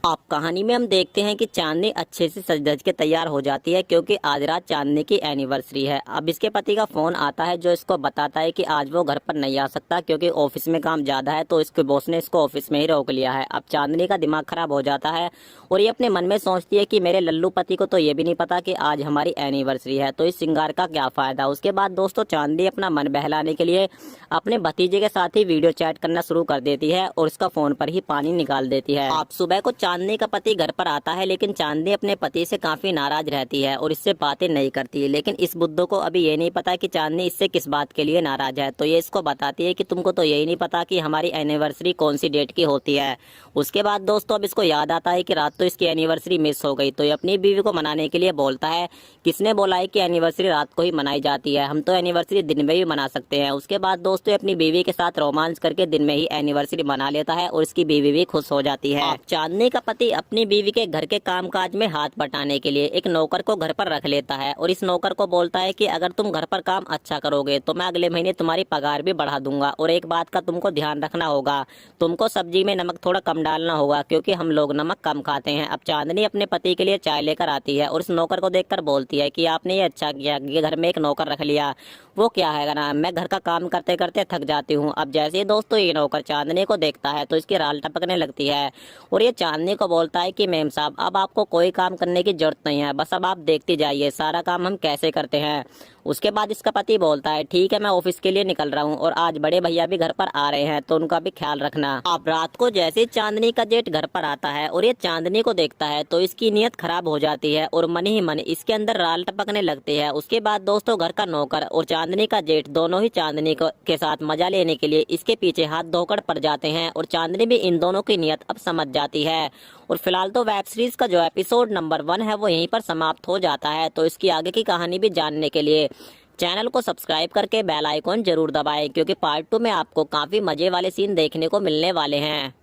आप कहानी में हम देखते हैं कि चांदनी अच्छे से सज धज के तैयार हो जाती है क्योंकि आज रात चांदनी की एनिवर्सरी है। अब इसके पति का फोन आता है जो इसको बताता है कि आज वो घर पर नहीं आ सकता क्योंकि ऑफिस में काम ज्यादा है, तो इसके बॉस ने इसको ऑफिस में ही रोक लिया है। अब चांदनी का दिमाग खराब हो जाता है और ये अपने मन में सोचती है कि मेरे लल्लू पति को तो ये भी नहीं पता कि आज हमारी एनिवर्सरी है, तो इस श्रृंगार का क्या फायदा। उसके बाद दोस्तों चांदनी अपना मन बहलाने के लिए अपने भतीजे के साथ ही वीडियो चैट करना शुरू कर देती है और उसका फोन पर ही पानी निकाल देती है। आप सुबह को चांदनी का पति घर पर आता है, लेकिन चांदनी अपने पति से काफी नाराज रहती है और इससे बातें नहीं करती है। लेकिन इस बुड्ढो को अभी ये नहीं पता कि चांदनी इससे किस बात के लिए नाराज है, तो ये इसको बताती है कि तुमको तो यही नहीं पता कि हमारी एनिवर्सरी कौन सी डेट की होती है। उसके बाद दोस्तों अब इसको याद आता है कि रात तो इसकी एनिवर्सरी मिस हो गई, तो ये अपनी बीवी को मनाने के लिए बोलता है। किसने बोला है कि एनिवर्सरी रात को ही मनाई जाती है, हम तो एनिवर्सरी दिन में भी मना सकते हैं। उसके बाद दोस्तों अपनी बीवी के साथ रोमांस करके दिन में ही एनिवर्सरी मना लेता है और इसकी बीवी भी खुश हो जाती है। चांदनी का पति अपनी बीवी के घर के कामकाज में हाथ बटाने के लिए एक नौकर को घर पर रख लेता है और इस नौकर को बोलता है कि अगर तुम घर पर काम अच्छा करोगे तो मैं अगले महीने तुम्हारी पगार भी बढ़ा दूंगा, और एक बात का तुमको ध्यान रखना होगा, तुमको सब्जी में नमक थोड़ा कम डालना होगा क्योंकि हम लोग नमक कम खाते हैं। अब चांदनी अपने पति के लिए चाय लेकर आती है और इस नौकर को देखकर बोलती है कि आपने ये अच्छा किया कि घर में एक नौकर रख लिया। वो क्या है ना, मैं घर का काम करते करते थक जाती हूँ। अब जैसे ही दोस्तों ये नौकर चांदनी को देखता है तो इसकी राल टपकने लगती है और ये चांदनी को बोलता है कि मेम साहब अब आपको कोई काम करने की जरूरत नहीं है, बस अब आप देखती जाइए सारा काम हम कैसे करते हैं। उसके बाद इसका पति बोलता है ठीक है मैं ऑफिस के लिए निकल रहा हूँ और आज बड़े भैया भी घर पर आ रहे हैं तो उनका भी ख्याल रखना। अब रात को जैसे चांदनी का जेठ घर पर आता है और ये चांदनी को देखता है तो इसकी नीयत खराब हो जाती है और मन ही मन इसके अंदर राल टपकने लगती है। उसके बाद दोस्तों घर का नौकर और चांदनी का जेठ दोनों ही चांदनी के साथ मजा लेने के लिए इसके पीछे हाथ धोकर पड़ जाते हैं और चांदनी भी इन दोनों की नीयत अब समझ जाती है। और फिलहाल तो वेब सीरीज का जो एपिसोड नंबर 1 है वो यहीं पर समाप्त हो जाता है। तो इसकी आगे की कहानी भी जानने के लिए चैनल को सब्सक्राइब करके बेल आइकॉन जरूर दबाएं क्योंकि पार्ट 2 में आपको काफी मजे वाले सीन देखने को मिलने वाले हैं।